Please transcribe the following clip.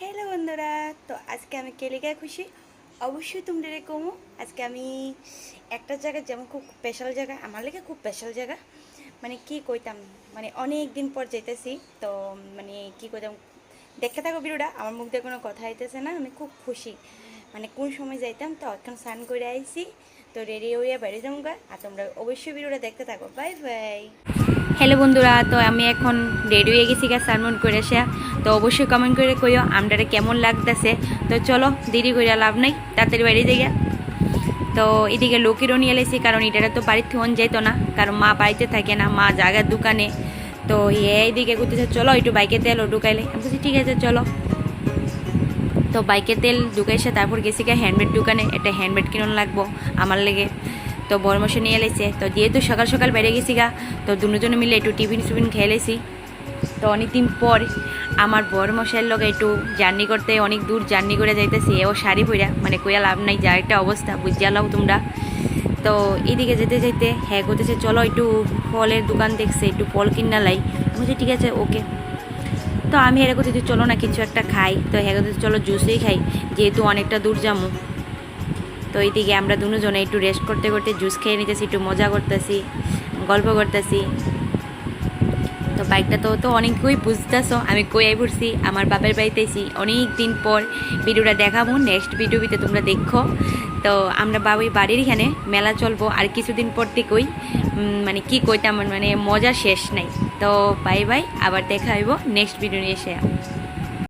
Hello বন্ধুরা, তো আজকে আমি কেলিকা খুশি অবশ্যই তোমরা কমো। আজকে আমি একটা জায়গা, যেমন খুব স্পেশাল জায়গা, আমার লেগে খুব স্পেশাল জায়গা, মানে কি কইতাম, মানে অনেক দিন পর যেতেছি। তো মানে কি কইতাম, দেখতে থাকো ভিডিওটা। আমার মুখ দিয়ে কোনো কথা আইতেছে না, আমি খুব খুশি। মানে কোন সময় যাইতাম, তো এখন স্নান করে আইছি, তো রেডি হইয়া বাইরে যাবো। আর তোমরা অবশ্যই ভিডিওটা দেখতে থাকো। Bye bye. হ্যালো বন্ধুরা, তো আমি এখন রেডি হয়ে গেছি গা সানমুন করে আসা। তো অবশ্যই কমেন্ট করে কইও আমটারে কেমন লাগতেছে। তো চলো, দেরি করে লাভ নাই, তাড়াতাড়ি বাইরে যাই। তো এদিকে লোকেরও নিয়ে এলেছি, কারণ এটারা তো বাড়ির থেকে যেত না, কারণ মা বাড়িতে থাকে না, মা জায়গার দোকানে। তো এইদিকে করতেছে চলো একটু বাইকে তেলও ঢুকাইলে। আমি বলছি ঠিক আছে চলো। তো বাইকে তেল ঢুকাইছে, তারপর গেছি গা হ্যান্ডমেড দোকানে, একটা হ্যান্ডমেড কিনুন লাগবো আমার লেগে। তো বড় মশাই নিয়ে এলেছে। তো যেহেতু সকাল সকাল বেড়ে গেছি গা, তো দুজনে মিলে একটু টিফিন খেয়ে লেছি। তো অনেকদিন পর আমার বড় মশাইয়ের লগে একটু জার্নি করতে, অনেক দূর জার্নি করে যাইতেছি। ও শাড়ি পইরা, মানে কইয়া লাভ নাই, যা একটা অবস্থা বুঝিয়া লাও তোমরা। তো এইদিকে যেতে যেতে হ্যাঁ করতেছে চলো একটু ফলের দোকান দেখছে, একটু ফল কিনা লাই। আমি বলছি ঠিক আছে ওকে। তো আমি হেরে করতেছি চলো না কিছু একটা খাই। তো হ্যাঁ করতেছি চলো জুসই খাই, যেহেতু অনেকটা দূর যাবো। তো এইদিকে আমরা দুজনে একটু রেস্ট করতে করতে জুস খেয়ে নিতেছি, একটু মজা করতেছি, গল্প করতেছি। তো বাইকটা তো অনেকই বুঝতেছো আমি কই পড়ছি, আমার বাপের বাড়িতেছি অনেক দিন পর। ভিডিওটা দেখাবো নেক্সট ভিডিওতে, তোমরা দেখো। তো আমরা বাড়ির এখানে মেলা চলবো আর কিছুদিন পর থেকেই, মানে কি কইতাম, মানে মজা শেষ নাই। তো বাই বাই, আবার দেখা হইব নেক্সট ভিডিও নিয়ে এসে।